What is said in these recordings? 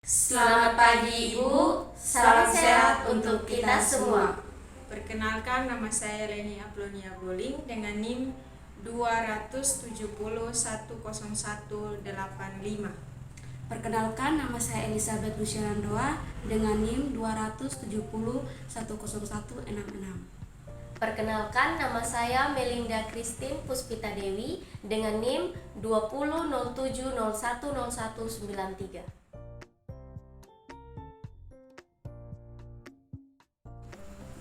Selamat pagi Ibu, salam sehat untuk kita semua. Perkenalkan, nama saya Leni Aplonia Boling dengan NIM 270100185. Perkenalkan, nama saya Elizabeth Luciandoa dengan NIM 270100166. Perkenalkan, nama saya Melinda Christine Puspita Dewi dengan NIM 2007010193.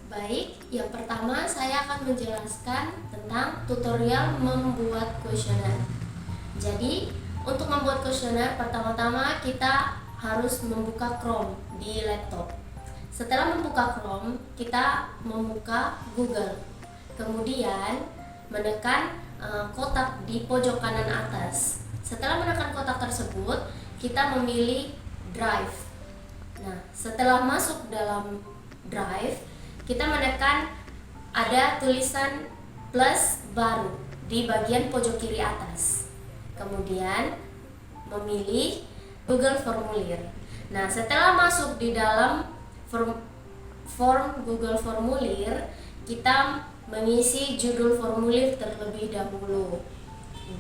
Baik, yang pertama saya akan menjelaskan tentang tutorial membuat kuesioner. Jadi, untuk membuat kuesioner, pertama-tama kita harus membuka Chrome di laptop. Setelah membuka Chrome, kita membuka Google. Kemudian menekan kotak di pojok kanan atas. Setelah menekan kotak tersebut, kita memilih Drive. Nah, setelah masuk dalam Drive, kita menekan ada tulisan plus baru di bagian pojok kiri atas. Kemudian memilih Google Formulir. Nah, setelah masuk di dalam form Google Formulir, kita mengisi judul formulir terlebih dahulu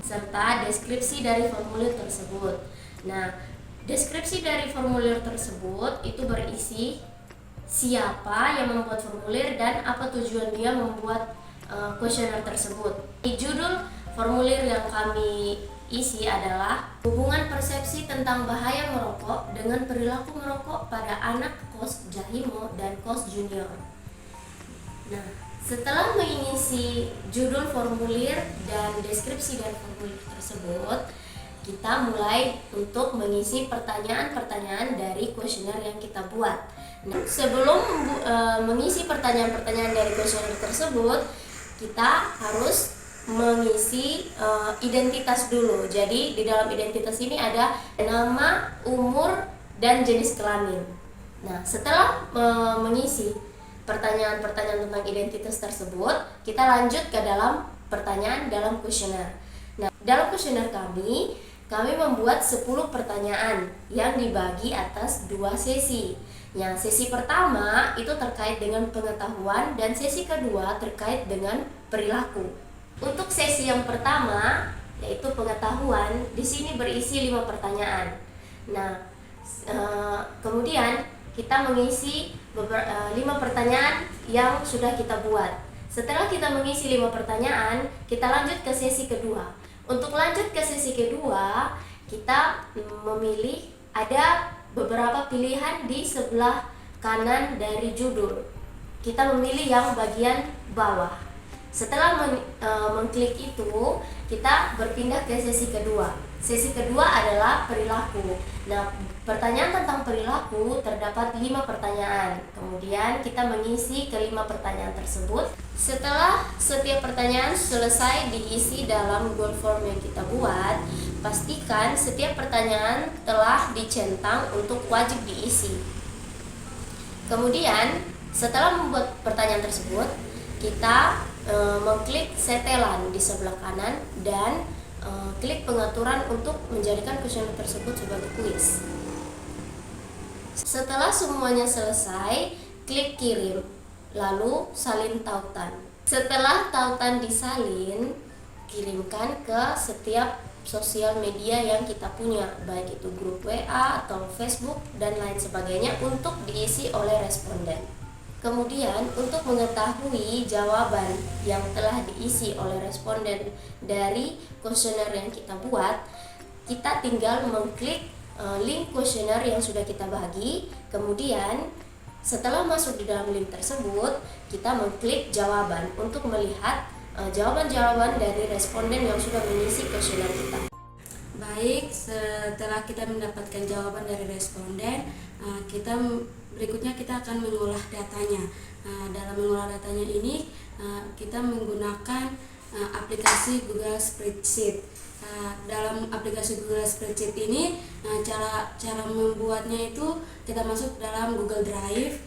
serta deskripsi dari formulir tersebut. Nah, deskripsi dari formulir tersebut itu berisi siapa yang membuat formulir dan apa tujuan dia membuat kuesioner tersebut. Di judul formulir yang kami isi adalah hubungan persepsi tentang bahaya merokok dengan perilaku merokok pada anak kos Jahimo dan kos junior. Nah, setelah mengisi judul formulir dan deskripsi dari formulir tersebut, kita mulai untuk mengisi pertanyaan-pertanyaan dari kuesioner yang kita buat. Nah, sebelum mengisi pertanyaan-pertanyaan dari kuesioner tersebut, kita harus mengisi identitas dulu. Jadi di dalam identitas ini ada nama, umur, dan jenis kelamin. Nah, setelah mengisi pertanyaan-pertanyaan tentang identitas tersebut, kita lanjut ke dalam pertanyaan dalam kuesioner. Nah, dalam kuesioner kami membuat 10 pertanyaan yang dibagi atas 2 sesi. Yang sesi pertama itu terkait dengan pengetahuan dan sesi kedua terkait dengan perilaku. Untuk sesi yang pertama yaitu pengetahuan, di sini berisi 5 pertanyaan. Nah, kemudian kita mengisi 5 pertanyaan yang sudah kita buat. Setelah kita mengisi 5 pertanyaan, kita lanjut ke sesi kedua. Untuk lanjut ke sesi kedua, kita memilih ada beberapa pilihan di sebelah kanan dari judul. Kita memilih yang bagian bawah. Setelah mengklik itu, kita berpindah ke sesi kedua. Sesi kedua adalah perilaku. Nah, pertanyaan tentang perilaku terdapat 5 pertanyaan. Kemudian kita mengisi ke-5 pertanyaan tersebut. Setelah setiap pertanyaan selesai diisi dalam Google Form yang kita buat, pastikan setiap pertanyaan telah dicentang untuk wajib diisi. Kemudian, setelah membuat pertanyaan tersebut, kita mengklik setelan di sebelah kanan dan klik pengaturan untuk menjadikan kuesioner tersebut sebagai kuis. Setelah semuanya selesai, klik kirim, lalu salin tautan. Setelah tautan disalin, kirimkan ke setiap sosial media yang kita punya, baik itu grup WA atau Facebook dan lain sebagainya, untuk diisi oleh responden. Kemudian, untuk mengetahui jawaban yang telah diisi oleh responden dari kuesioner yang kita buat, kita tinggal mengklik link kuesioner yang sudah kita bagi. Kemudian, setelah masuk di dalam link tersebut, kita mengklik jawaban untuk melihat jawaban-jawaban dari responden yang sudah mengisi kuesioner kita. Baik, setelah kita mendapatkan jawaban dari responden, berikutnya kita akan mengolah datanya. Dalam mengolah datanya ini, kita menggunakan aplikasi Google Spreadsheet. Dalam aplikasi Google Spreadsheet ini, cara membuatnya itu kita masuk dalam Google Drive,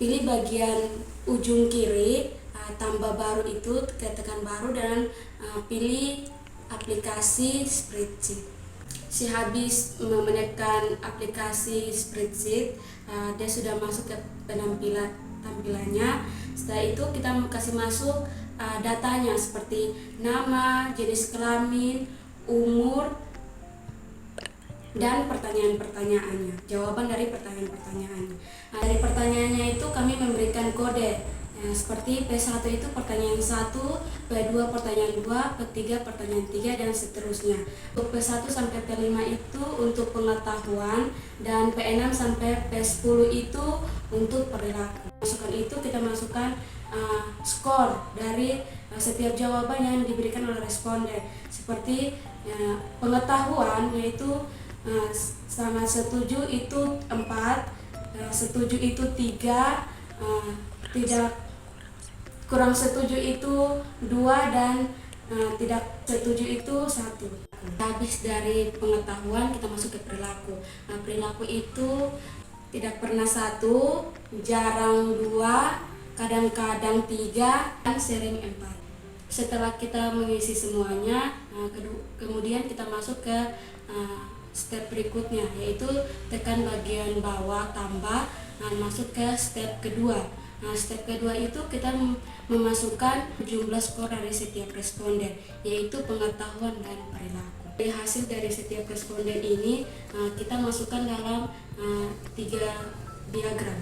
pilih bagian ujung kiri, tambah baru itu, tekan baru dan pilih aplikasi spreadsheet. si habis menekan aplikasi spreadsheet, dia sudah masuk ke tampilannya. Setelah itu kita kasih masuk datanya seperti nama, jenis kelamin, umur, dan pertanyaan-pertanyaannya, jawaban dari pertanyaan-pertanyaannya. Dari pertanyaannya itu kami memberikan kode. Seperti P1 itu pertanyaan 1, P2 pertanyaan 2, P3 pertanyaan 3, dan seterusnya. Untuk P1 sampai P5 itu untuk pengetahuan, dan P6 sampai P10 itu untuk perilaku. Masukkan itu kita masukkan skor dari setiap jawaban yang diberikan oleh responden. Seperti pengetahuan, yaitu sangat setuju itu 4, setuju itu 3, tidak kurang setuju itu 2, dan tidak setuju itu 1. Habis dari pengetahuan kita masuk ke perilaku. Perilaku itu tidak pernah 1, jarang 2, kadang-kadang 3, dan sering 4. Setelah kita mengisi semuanya, kemudian kita masuk ke step berikutnya, yaitu tekan bagian bawah tambah, masuk ke step kedua. Step kedua itu kita memasukkan jumlah skor dari setiap responden, yaitu pengetahuan dan perilaku. Dari hasil dari setiap responden ini kita masukkan dalam 3 diagram.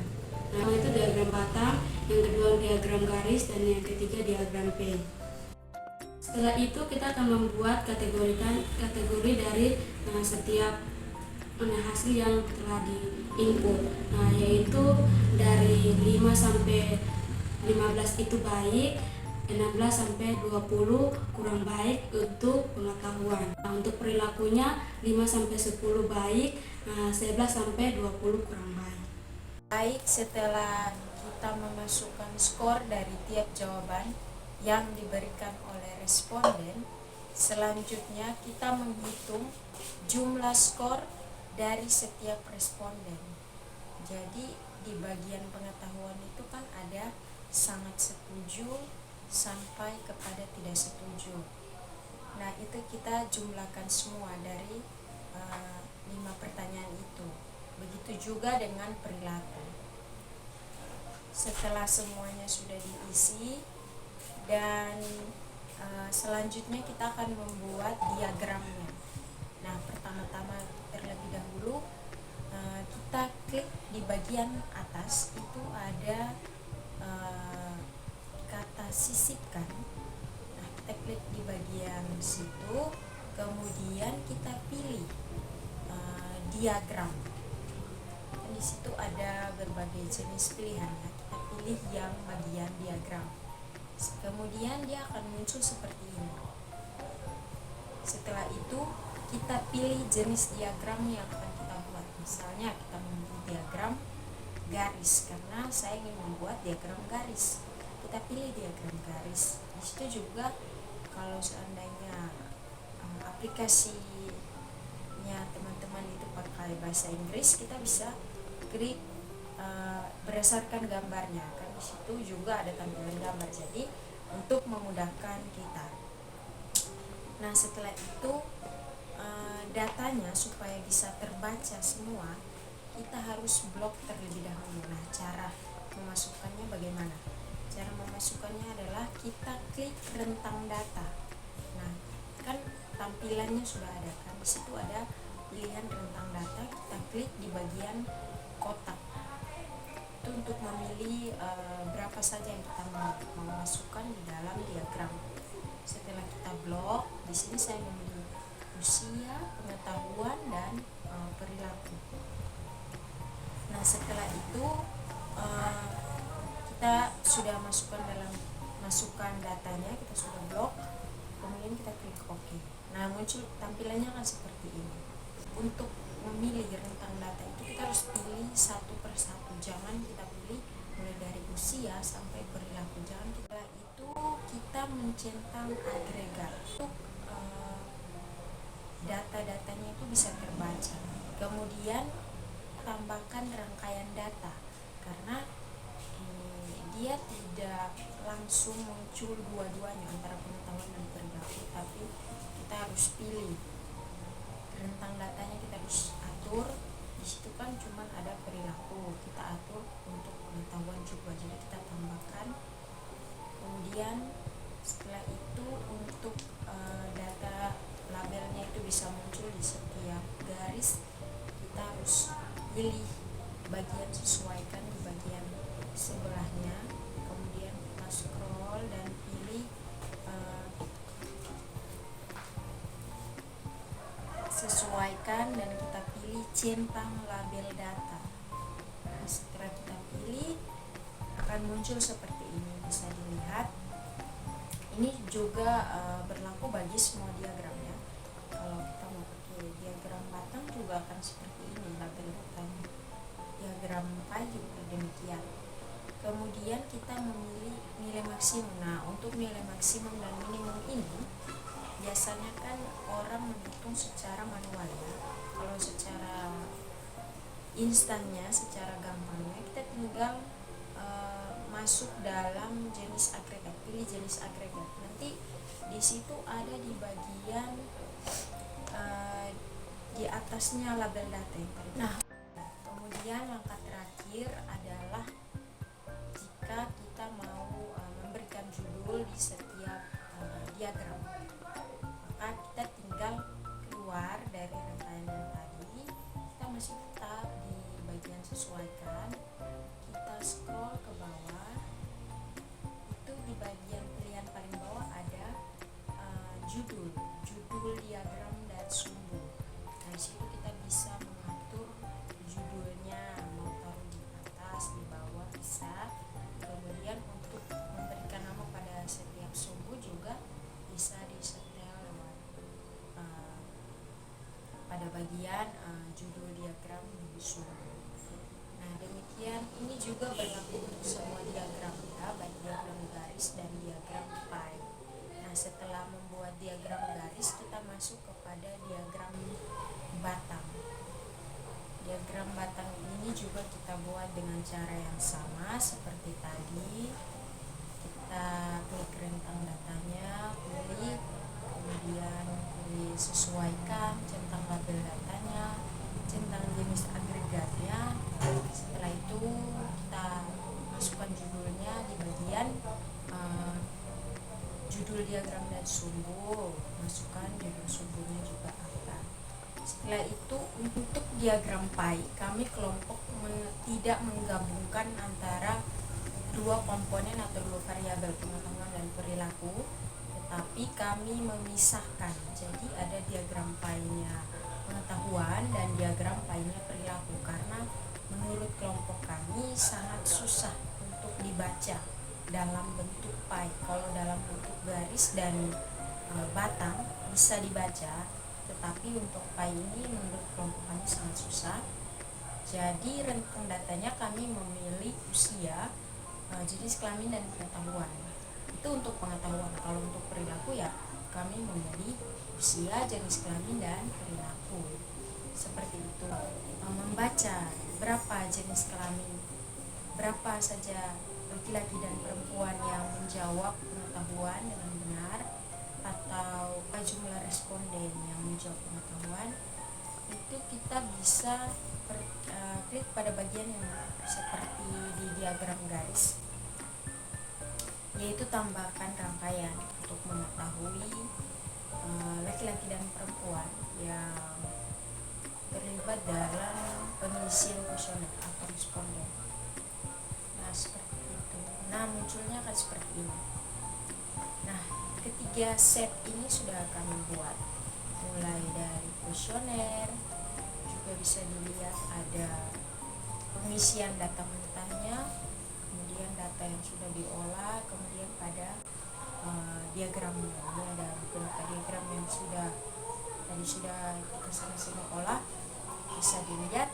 Itu diagram batang, yang kedua diagram garis, dan yang ketiga diagram P. Setelah itu kita akan membuat kategori dari setiap hasil yang telah di-input, yaitu dari 5 sampai 15 itu baik, 16 sampai 20 kurang baik untuk pengetahuan. Untuk perilakunya 5 sampai 10 baik, 11 sampai 20 kurang baik. Baik, setelah kita memasukkan skor dari tiap jawaban yang diberikan oleh responden, selanjutnya kita menghitung jumlah skor dari setiap responden. Jadi di bagian pengetahuan itu kan ada sangat setuju sampai kepada tidak setuju. Nah, itu kita jumlahkan semua dari 5 pertanyaan itu. Begitu juga dengan perilaku. Setelah semuanya sudah diisi, dan selanjutnya kita akan membuat diagramnya. Nah, pertama-tama terlebih dahulu kita klik di bagian atas, itu ada kata sisipkan. Nah, kita klik di bagian situ, kemudian kita pilih diagram. Dan di situ ada berbagai jenis pilihan. Nah, kita pilih yang bagian diagram. Kemudian dia akan muncul seperti ini. Setelah itu kita pilih jenis diagram yang akan kita buat. Misalnya kita membuat diagram garis, karena saya ingin membuat diagram garis. Kita pilih diagram garis. Di situ juga kalau seandainya aplikasinya teman-teman itu pakai bahasa Inggris, kita bisa klik berdasarkan gambarnya. Kan di situ juga ada tampilan gambar. Jadi untuk memudahkan kita. Nah, setelah itu datanya supaya bisa terbaca semua, kita harus blok terlebih dahulu. Nah, cara memasukkannya bagaimana? Cara memasukkannya adalah kita klik rentang data. Nah, kan tampilannya sudah ada kan, di situ ada pilihan rentang data. Kita klik di bagian kotak itu untuk memilih berapa saja yang kita mau masukkan di dalam diagram. Setelah kita blok, di sini saya memilih usia, pengetahuan, dan perilaku. Nah, setelah itu kita sudah masukkan datanya, kita sudah blok, kemudian kita klik OK. Nah, muncul tampilannya kan seperti ini. Untuk memilih rentang data itu kita harus pilih satu persatu, jangan kita pilih mulai dari usia sampai perilaku. Jangan kita mencentang agregat untuk data-datanya itu bisa terbaca. Kemudian tambahkan rangkaian data, karena dia tidak langsung muncul dua-duanya antara pengetahuan dan perilaku, tapi kita harus pilih rentang datanya kita bisa atur. Di situ kan cuma ada perilaku, kita atur untuk pengetahuan juga, jadi kita tambahkan. Kemudian setelah itu untuk data labelnya itu bisa muncul di setiap garis, kita harus pilih bagian sesuaikan di bagian sebelahnya. Kemudian kita scroll dan pilih sesuaikan, dan kita pilih centang label data. Nah, setelah kita pilih akan muncul seperti ini, bisa dilihat. Ini juga berlaku bagi semua diagram ya. Kalau kita mau pakai diagram batang juga akan seperti ini label datanya. Diagram pie juga demikian. Kemudian kita memilih nilai maksimum. Nah, untuk nilai maksimum dan minimum ini biasanya kan orang menghitung secara manual ya. Kalau secara instannya, secara gampangnya kita tinggal masuk dalam jenis agregat, pilih jenis agregat. Nanti di situ ada di bagian di atasnya label data yang tadi. Nah, kemudian langkah terakhir adalah jika kita mau memberikan judul di setiap diagram, maka kita tinggal keluar dari rangkaian tadi. Kita masih tetap di bagian sesuaikan, kita scroll ke bawah. Itu di bagian pilihan paling bawah ada judul diagram dan sumbu. Nah, di situ kita bisa mengatur judulnya, mau taruh di atas, di bawah bisa. Kemudian untuk memberikan nama pada setiap sumbu juga bisa disetel lewat pada bagian judul diagram sumbu. Nah, demikian ini juga berlaku untuk semua diagram ya, baik diagram garis dan diagram pie. Nah, setelah membuat diagram garis, kita masuk kepada diagram batang. Diagram batang ini juga kita buat dengan cara yang sama seperti tadi. Kita klik rentang datanya, pilih, kemudian pilih sesuaikan, centang label datanya, centang jenis agregatnya. Setelah itu kita masukkan judulnya di bagian judul diagram dan sumbu, masukkan judul sumbunya juga apa. Setelah itu untuk diagram pie, kami kelompok tidak menggabungkan antara dua komponen atau dua variabel, pengetahuan dan perilaku, tetapi kami memisahkan. Jadi ada diagram pie-nya pengetahuan dan diagram pie-nya perilaku, karena menurut kelompok kami sangat susah untuk dibaca dalam bentuk pie. Kalau dalam bentuk garis dan batang bisa dibaca, tetapi untuk pie ini menurut kelompok kami sangat susah. Jadi rentang datanya kami memilih usia, jenis kelamin dan pengetahuan. Itu untuk pengetahuan. Kalau untuk perilaku ya kami memilih usia, jenis kelamin dan perilaku. Seperti itu. Membaca berapa jenis kelamin, berapa saja laki-laki dan perempuan yang menjawab pengetahuan dengan benar, atau jumlah responden yang menjawab pengetahuan, itu kita bisa klik pada bagian yang seperti di diagram garis, yaitu tambahkan rangkaian untuk mengetahui laki-laki dan perempuan yang terlibat dalam pengisian kuesioner atau responden. Nah, seperti itu. Nah, munculnya akan seperti ini. Nah, ketiga set ini sudah kami buat, mulai dari kuesioner, juga bisa dilihat ada pengisian data mentahnya, kemudian data yang sudah diolah, kemudian pada diagramnya. Ini ada beberapa diagram yang sudah kita sama-sama olah, bisa dilihat.